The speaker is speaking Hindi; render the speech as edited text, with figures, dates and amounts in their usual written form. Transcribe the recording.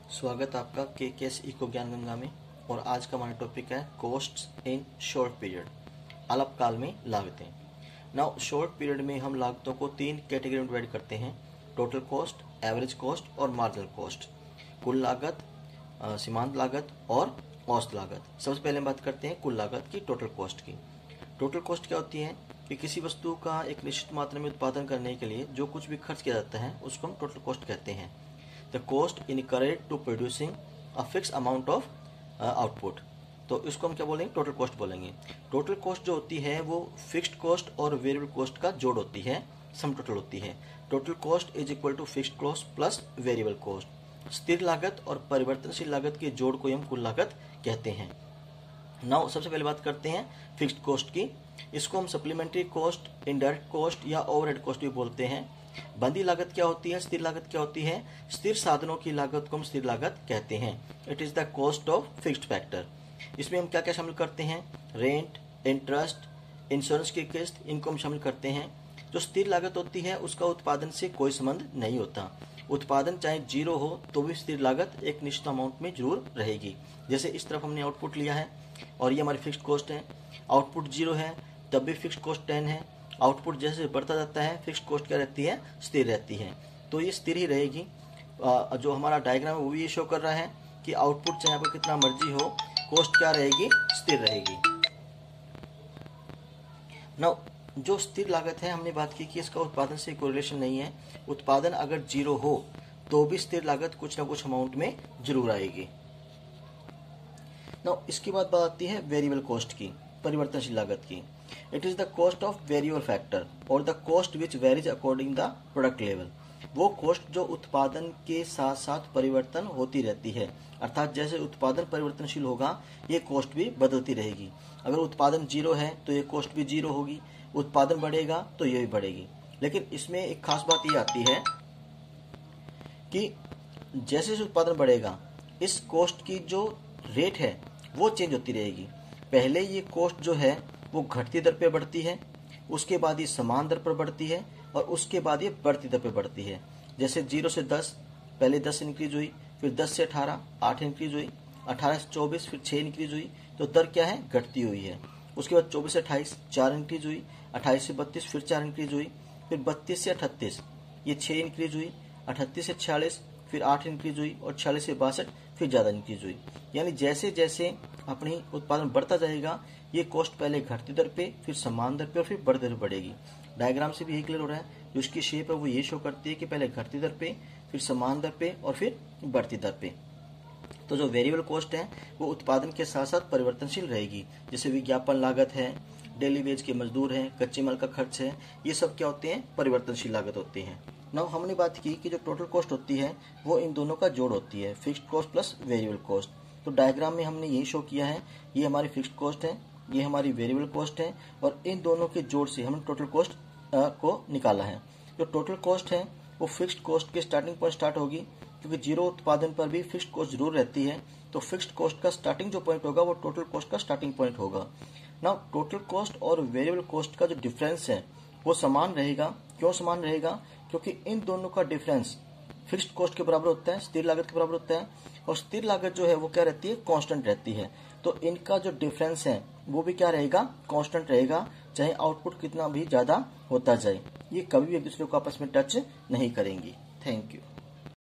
स्वागत आपका केकेएस इको ज्ञान गंगा में। और आज का हमारा टॉपिक है कॉस्ट्स इन शॉर्ट पीरियड, अल्पकाल में लागतें। नाउ शॉर्ट पीरियड में हम लागतों को तीन कैटेगरी में डिवाइड करते हैं: टोटल कॉस्ट, एवरेज कॉस्ट और मार्जिनल कॉस्ट। कुल लागत, सीमांत लागत और औसत लागत। सबसे पहले हम बात करते हैं कुल लागत की, टोटल कॉस्ट की। टोटल कॉस्ट क्या होती है कि किसी वस्तु का एक निश्चित मात्रा में उत्पादन करने के लिए जो कुछ भी खर्च किया जाता है उसको हम टोटल कॉस्ट कहते हैं। The cost incurred to producing a fix amount of output, तो इसको हम क्या बोलेंगे? टोटल कॉस्ट बोलेंगे। टोटल कॉस्ट जो होती है वो फिक्स्ड कॉस्ट और वेरिएबल कॉस्ट का जोड़ होती है, सम टोटल होती है। Total cost is equal to fixed cost plus variable cost. स्थिर लागत और परिवर्तनशील लागत के जोड़ को हम कुल लागत कहते हैं। नाउ सबसे पहले बात करते हैं फिक्स्ड कॉस्ट की। इसको हम सप्लीमेंट्री कॉस्ट, इनडायरेक्ट कॉस्ट या ओवरहेड कॉस्ट भी बोलते हैं। बंदी लागत क्या होती है, स्थिर लागत क्या होती है? स्थिर साधनों की लागत को हम स्थिर लागत कहते हैं। It is the cost of fixed factor. इसमें हम क्या क्या शामिल करते हैं? रेंट, इंटरेस्ट, इंश्योरेंस की किस्त, इनको हम शामिल करते हैं। जो स्थिर लागत होती है उसका उत्पादन से कोई संबंध नहीं होता। उत्पादन चाहे जीरो हो तो भी स्थिर लागत एक निश्चित अमाउंट में जरूर रहेगी। जैसे इस तरफ हमने आउटपुट लिया है और ये हमारी फिक्स्ड कॉस्ट है। आउटपुट जीरो है तब भी फिक्स्ड कॉस्ट 10 है। आउटपुट जैसे बढ़ता जाता है फिक्स्ड कॉस्ट क्या रहती है? स्थिर रहती है। तो ये स्थिर ही रहेगी। जो हमारा डायग्राम है वो भी ये शो कर रहा है कि आउटपुट चाहे आपको कितना मर्जी हो, कॉस्ट क्या रहेगी? स्थिर रहेगी। नाउ जो स्थिर लागत है, हमने बात की कि इसका उत्पादन से कोई रिलेशन नहीं है। उत्पादन अगर जीरो हो तो भी स्थिर लागत कुछ ना कुछ अमाउंट में जरूर आएगी। नाउ इसके बाद बात आती है वेरिएबल कॉस्ट की, परिवर्तनशील लागत की। It is the cost of variable factor और the cost which varies according the product level. वो कॉस्ट जो उत्पादन के साथ साथ परिवर्तन होती रहती है, अर्थात जैसे उत्पादन परिवर्तनशील होगा ये कॉस्ट भी बदलती रहेगी। अगर उत्पादन जीरो है तो ये कॉस्ट भी जीरो होगी, उत्पादन बढ़ेगा तो ये भी बढ़ेगी। लेकिन इसमें एक खास बात ये आती है कि जैसे जैसे उत्पादन बढ़ेगा इस कॉस्ट की जो रेट है वो चेंज होती रहेगी। पहले ये कॉस्ट जो है वो घटती दर पे बढ़ती है, उसके बाद ये समान दर पर बढ़ती है और उसके बाद ये बढ़ती दर पे बढ़ती है। जैसे 0 से 10, पहले 10 इंक्रीज हुई, फिर 10 से 18 8 इंक्रीज हुई, 18 से 24 फिर 6 इंक्रीज हुई, तो दर क्या है? घटती हुई है। उसके बाद 24 से 28 4 इंक्रीज हुई, 28 से 32 फिर 4 इंक्रीज हुई, फिर 32 से 38 ये 6 इंक्रीज हुई, 38 से 46 फिर 8 इंक्रीज हुई और 46 से 62 फिर ज़्यादा इंक्रीज हुई। यानी जैसे जैसे अपनी उत्पादन बढ़ता जाएगा ये कॉस्ट पहले घटती दर पे, फिर समान दर पे और फिर बढ़ती दर पे बढ़ेगी। डायग्राम से भी यही क्लियर हो रहा है। जो उसकी शेप है वो ये शो करती है कि पहले घटती दर पे, फिर समान दर पे और फिर बढ़ती दर पे। तो जो वेरिएबल कॉस्ट है वो उत्पादन के साथ साथ परिवर्तनशील रहेगी। जैसे विज्ञापन लागत है, डेली वेज के मजदूर हैं, कच्चे माल का खर्च है, ये सब क्या होते हैं? परिवर्तनशील लागत होती हैं। नाउ हमने बात की कि जो टोटल कॉस्ट होती है वो इन दोनों का जोड़ होती है, fixed cost plus variable cost. तो डायग्राम में हमने यही शो किया है, ये हमारी फिक्स्ड कॉस्ट है, ये हमारी वेरिएबल कॉस्ट है और इन दोनों के जोड़ से हमने टोटल कॉस्ट को निकाला है। जो टोटल कॉस्ट है वो फिक्स्ड कॉस्ट के स्टार्टिंग पॉइंट स्टार्ट होगी, क्योंकि जीरो उत्पादन पर भी फिक्स्ड कॉस्ट जरूर रहती है। तो फिक्स्ड कॉस्ट का स्टार्टिंग जो पॉइंट होगा वो टोटल कॉस्ट का स्टार्टिंग पॉइंट होगा। नाउ टोटल कॉस्ट और वेरिएबल कॉस्ट का जो डिफरेंस है वो समान रहेगा। क्यों समान रहेगा? क्योंकि इन दोनों का डिफरेंस फिक्स्ड कॉस्ट के बराबर होता है, स्थिर लागत के बराबर होता है, और स्थिर लागत जो है वो क्या रहती है? कांस्टेंट रहती है। तो इनका जो डिफरेंस है वो भी क्या रहेगा? कांस्टेंट रहेगा, चाहे आउटपुट कितना भी ज्यादा होता जाए। ये कभी भी एक दूसरे को आपस में टच नहीं करेंगी। Thank you.